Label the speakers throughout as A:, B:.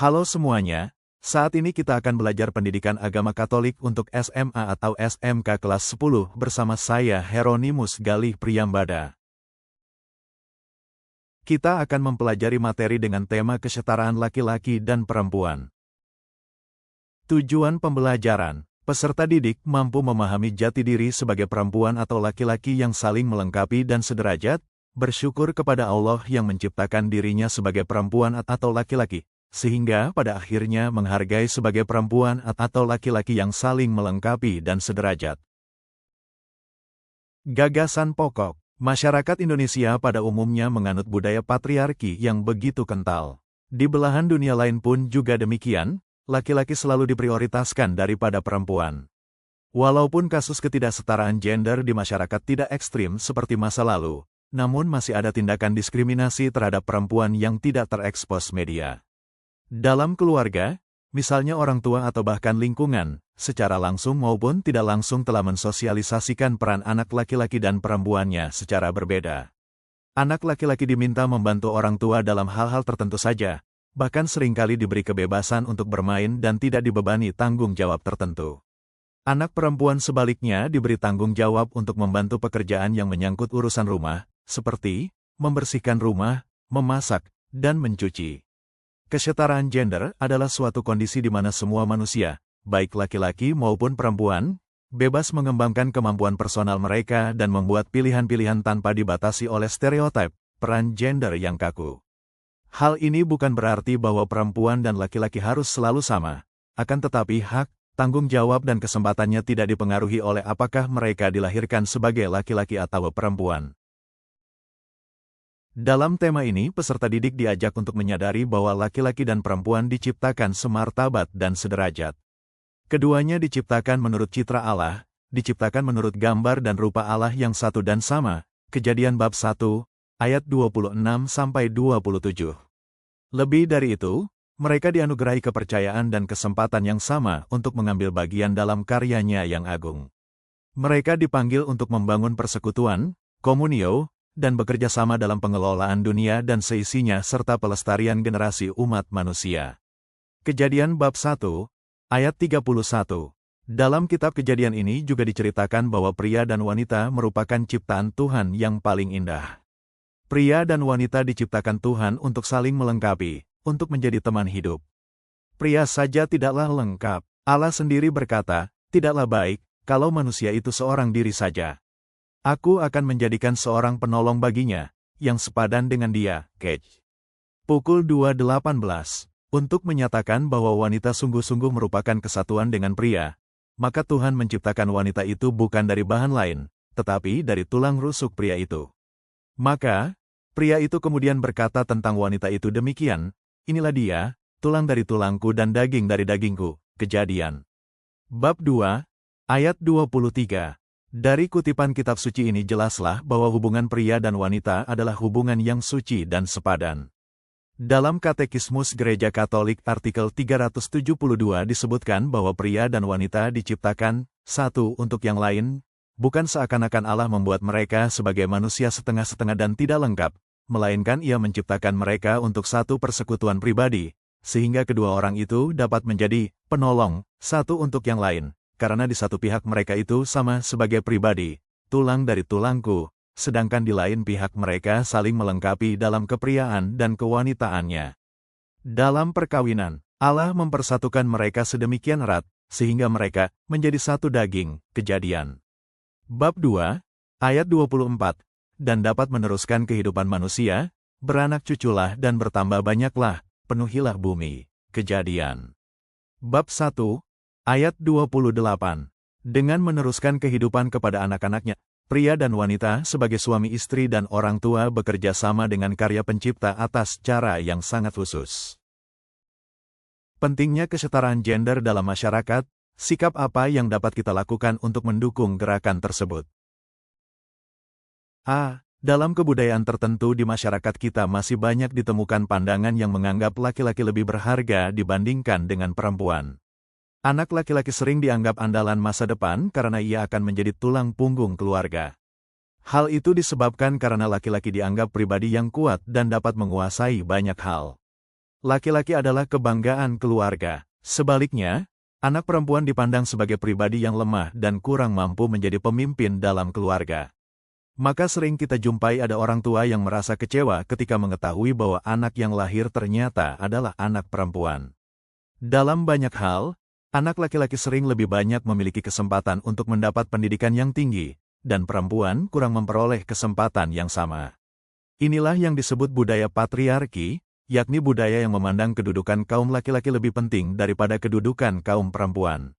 A: Halo semuanya, saat ini kita akan belajar pendidikan agama Katolik untuk SMA atau SMK kelas 10 bersama saya Hieronymus Galih Priyambada. Kita akan mempelajari materi dengan tema kesetaraan laki-laki dan perempuan. Tujuan pembelajaran, peserta didik mampu memahami jati diri sebagai perempuan atau laki-laki yang saling melengkapi dan sederajat, bersyukur kepada Allah yang menciptakan dirinya sebagai perempuan atau laki-laki, sehingga pada akhirnya menghargai sebagai perempuan atau laki-laki yang saling melengkapi dan sederajat. Gagasan pokok, masyarakat Indonesia pada umumnya menganut budaya patriarki yang begitu kental. Di belahan dunia lain pun juga demikian, laki-laki selalu diprioritaskan daripada perempuan. Walaupun kasus ketidaksetaraan gender di masyarakat tidak ekstrim seperti masa lalu, namun masih ada tindakan diskriminasi terhadap perempuan yang tidak terekspos media. Dalam keluarga, misalnya orang tua atau bahkan lingkungan, secara langsung maupun tidak langsung telah mensosialisasikan peran anak laki-laki dan perempuannya secara berbeda. Anak laki-laki diminta membantu orang tua dalam hal-hal tertentu saja, bahkan seringkali diberi kebebasan untuk bermain dan tidak dibebani tanggung jawab tertentu. Anak perempuan sebaliknya diberi tanggung jawab untuk membantu pekerjaan yang menyangkut urusan rumah, seperti membersihkan rumah, memasak, dan mencuci. Kesetaraan gender adalah suatu kondisi di mana semua manusia, baik laki-laki maupun perempuan, bebas mengembangkan kemampuan personal mereka dan membuat pilihan-pilihan tanpa dibatasi oleh stereotip peran gender yang kaku. Hal ini bukan berarti bahwa perempuan dan laki-laki harus selalu sama, akan tetapi hak, tanggung jawab dan kesempatannya tidak dipengaruhi oleh apakah mereka dilahirkan sebagai laki-laki atau perempuan. Dalam tema ini, peserta didik diajak untuk menyadari bahwa laki-laki dan perempuan diciptakan semartabat dan sederajat. Keduanya diciptakan menurut citra Allah, diciptakan menurut gambar dan rupa Allah yang satu dan sama. Kejadian bab 1, ayat 26-27. Lebih dari itu, mereka dianugerahi kepercayaan dan kesempatan yang sama untuk mengambil bagian dalam karyanya yang agung. Mereka dipanggil untuk membangun persekutuan, komunio, dan bekerja sama dalam pengelolaan dunia dan seisinya serta pelestarian generasi umat manusia. Kejadian bab 1, ayat 31. Dalam kitab Kejadian ini juga diceritakan bahwa pria dan wanita merupakan ciptaan Tuhan yang paling indah. Pria dan wanita diciptakan Tuhan untuk saling melengkapi, untuk menjadi teman hidup. Pria saja tidaklah lengkap. Allah sendiri berkata, "Tidaklah baik kalau manusia itu seorang diri saja. Aku akan menjadikan seorang penolong baginya, yang sepadan dengan dia." Kej. Pukul 2:18. Untuk menyatakan bahwa wanita sungguh-sungguh merupakan kesatuan dengan pria, maka Tuhan menciptakan wanita itu bukan dari bahan lain, tetapi dari tulang rusuk pria itu. Maka, pria itu kemudian berkata tentang wanita itu demikian, "Inilah dia, tulang dari tulangku dan daging dari dagingku." Kejadian bab 2, ayat 23. Dari kutipan kitab suci ini jelaslah bahwa hubungan pria dan wanita adalah hubungan yang suci dan sepadan. Dalam Katekismus Gereja Katolik artikel 372 disebutkan bahwa pria dan wanita diciptakan satu untuk yang lain, bukan seakan-akan Allah membuat mereka sebagai manusia setengah-setengah dan tidak lengkap, melainkan Ia menciptakan mereka untuk satu persekutuan pribadi, sehingga kedua orang itu dapat menjadi penolong satu untuk yang lain. Karena di satu pihak mereka itu sama sebagai pribadi, tulang dari tulangku, sedangkan di lain pihak mereka saling melengkapi dalam kepriaan dan kewanitaannya. Dalam perkawinan, Allah mempersatukan mereka sedemikian erat, sehingga mereka menjadi satu daging. Kejadian bab 2, ayat 24, dan dapat meneruskan kehidupan manusia, beranak cuculah dan bertambah banyaklah, penuhilah bumi. Kejadian bab 1, ayat 28. Dengan meneruskan kehidupan kepada anak-anaknya, pria dan wanita sebagai suami istri dan orang tua bekerja sama dengan karya pencipta atas cara yang sangat khusus. Pentingnya kesetaraan gender dalam masyarakat, sikap apa yang dapat kita lakukan untuk mendukung gerakan tersebut? Dalam kebudayaan tertentu di masyarakat kita masih banyak ditemukan pandangan yang menganggap laki-laki lebih berharga dibandingkan dengan perempuan. Anak laki-laki sering dianggap andalan masa depan karena ia akan menjadi tulang punggung keluarga. Hal itu disebabkan karena laki-laki dianggap pribadi yang kuat dan dapat menguasai banyak hal. Laki-laki adalah kebanggaan keluarga. Sebaliknya, anak perempuan dipandang sebagai pribadi yang lemah dan kurang mampu menjadi pemimpin dalam keluarga. Maka sering kita jumpai ada orang tua yang merasa kecewa ketika mengetahui bahwa anak yang lahir ternyata adalah anak perempuan. Dalam banyak hal, anak laki-laki sering lebih banyak memiliki kesempatan untuk mendapat pendidikan yang tinggi, dan perempuan kurang memperoleh kesempatan yang sama. Inilah yang disebut budaya patriarki, yakni budaya yang memandang kedudukan kaum laki-laki lebih penting daripada kedudukan kaum perempuan.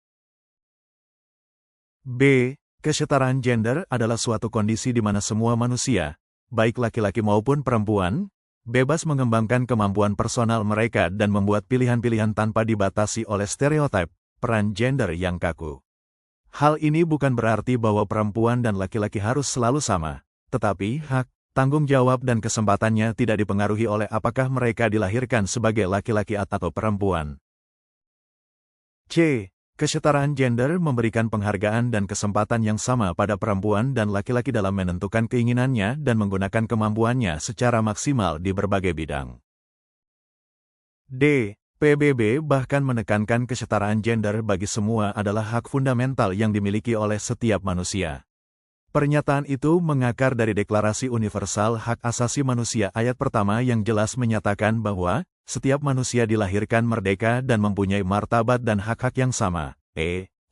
A: B. Kesetaraan gender adalah suatu kondisi di mana semua manusia, baik laki-laki maupun perempuan, bebas mengembangkan kemampuan personal mereka dan membuat pilihan-pilihan tanpa dibatasi oleh stereotip peran gender yang kaku. Hal ini bukan berarti bahwa perempuan dan laki-laki harus selalu sama, tetapi hak, tanggung jawab dan kesempatannya tidak dipengaruhi oleh apakah mereka dilahirkan sebagai laki-laki atau perempuan. C. Kesetaraan gender memberikan penghargaan dan kesempatan yang sama pada perempuan dan laki-laki dalam menentukan keinginannya dan menggunakan kemampuannya secara maksimal di berbagai bidang. D. PBB bahkan menekankan kesetaraan gender bagi semua adalah hak fundamental yang dimiliki oleh setiap manusia. Pernyataan itu mengakar dari Deklarasi Universal Hak Asasi Manusia ayat pertama yang jelas menyatakan bahwa setiap manusia dilahirkan merdeka dan mempunyai martabat dan hak-hak yang sama.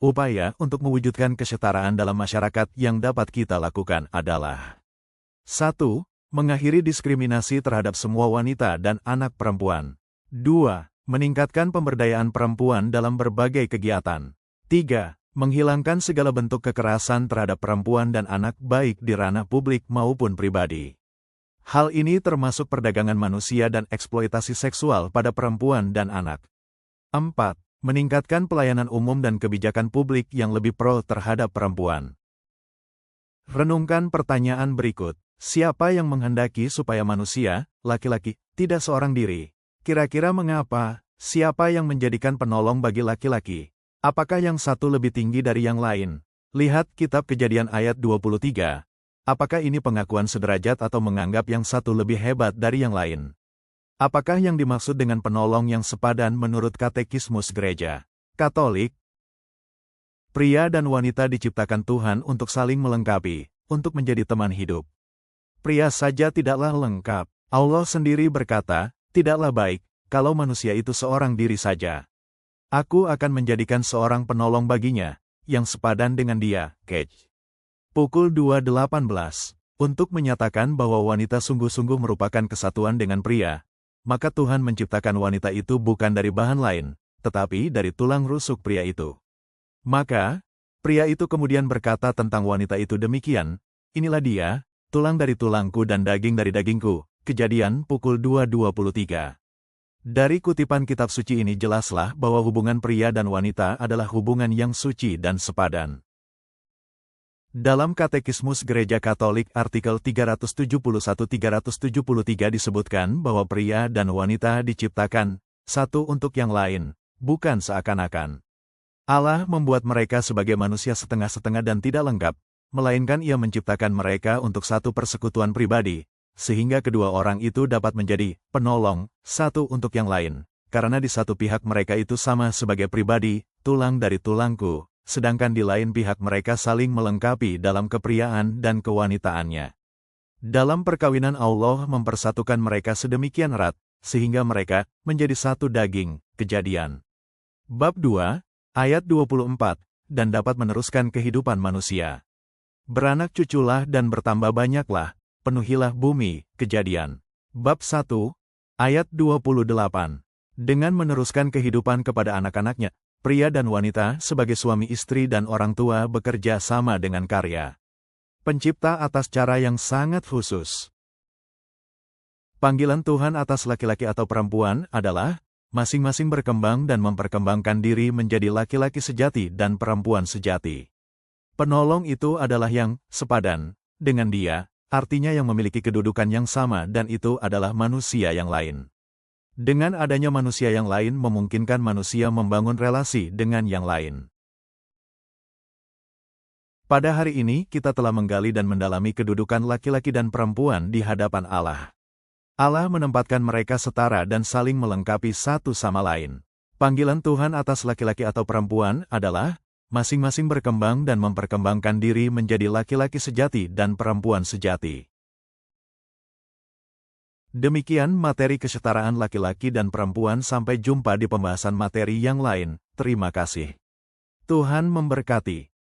A: Upaya untuk mewujudkan kesetaraan dalam masyarakat yang dapat kita lakukan adalah 1. Mengakhiri diskriminasi terhadap semua wanita dan anak perempuan. 2. Meningkatkan pemberdayaan perempuan dalam berbagai kegiatan. 3. Menghilangkan segala bentuk kekerasan terhadap perempuan dan anak baik di ranah publik maupun pribadi. Hal ini termasuk perdagangan manusia dan eksploitasi seksual pada perempuan dan anak. 4. Meningkatkan pelayanan umum dan kebijakan publik yang lebih pro terhadap perempuan. Renungkan pertanyaan berikut. Siapa yang menghendaki supaya manusia, laki-laki, tidak seorang diri? Kira-kira mengapa? Siapa yang menjadikan penolong bagi laki-laki? Apakah yang satu lebih tinggi dari yang lain? Lihat Kitab Kejadian ayat 23. Apakah ini pengakuan sederajat atau menganggap yang satu lebih hebat dari yang lain? Apakah yang dimaksud dengan penolong yang sepadan menurut Katekismus Gereja Katolik? Pria dan wanita diciptakan Tuhan untuk saling melengkapi, untuk menjadi teman hidup. Pria saja tidaklah lengkap. Allah sendiri berkata, tidaklah baik kalau manusia itu seorang diri saja. Aku akan menjadikan seorang penolong baginya, yang sepadan dengan dia. Cage. Pukul 2.18. Untuk menyatakan bahwa wanita sungguh-sungguh merupakan kesatuan dengan pria, maka Tuhan menciptakan wanita itu bukan dari bahan lain, tetapi dari tulang rusuk pria itu. Maka, pria itu kemudian berkata tentang wanita itu demikian, inilah dia, tulang dari tulangku dan daging dari dagingku. Kejadian pukul 2.23. Dari kutipan kitab suci ini jelaslah bahwa hubungan pria dan wanita adalah hubungan yang suci dan sepadan. Dalam Katekismus Gereja Katolik artikel 371-373 disebutkan bahwa pria dan wanita diciptakan satu untuk yang lain, bukan seakan-akan. Allah membuat mereka sebagai manusia setengah-setengah dan tidak lengkap, melainkan Ia menciptakan mereka untuk satu persekutuan pribadi, sehingga kedua orang itu dapat menjadi penolong satu untuk yang lain, karena di satu pihak mereka itu sama sebagai pribadi, tulang dari tulangku, sedangkan di lain pihak mereka saling melengkapi dalam kepriaan dan kewanitaannya. Dalam perkawinan Allah mempersatukan mereka sedemikian erat, sehingga mereka menjadi satu daging. Kejadian Bab 2, ayat 24, dan dapat meneruskan kehidupan manusia. Beranak cuculah dan bertambah banyaklah, penuhilah bumi. Kejadian Bab 1, ayat 28. Dengan meneruskan kehidupan kepada anak-anaknya, pria dan wanita sebagai suami istri dan orang tua bekerja sama dengan karya Pencipta atas cara yang sangat khusus. Panggilan Tuhan atas laki-laki atau perempuan adalah masing-masing berkembang dan memperkembangkan diri menjadi laki-laki sejati dan perempuan sejati. Penolong itu adalah yang sepadan dengan dia, artinya yang memiliki kedudukan yang sama dan itu adalah manusia yang lain. Dengan adanya manusia yang lain memungkinkan manusia membangun relasi dengan yang lain. Pada hari ini kita telah menggali dan mendalami kedudukan laki-laki dan perempuan di hadapan Allah. Allah menempatkan mereka setara dan saling melengkapi satu sama lain. Panggilan Tuhan atas laki-laki atau perempuan adalah masing-masing berkembang dan memperkembangkan diri menjadi laki-laki sejati dan perempuan sejati. Demikian materi kesetaraan laki-laki dan perempuan. Sampai jumpa di pembahasan materi yang lain. Terima kasih. Tuhan memberkati.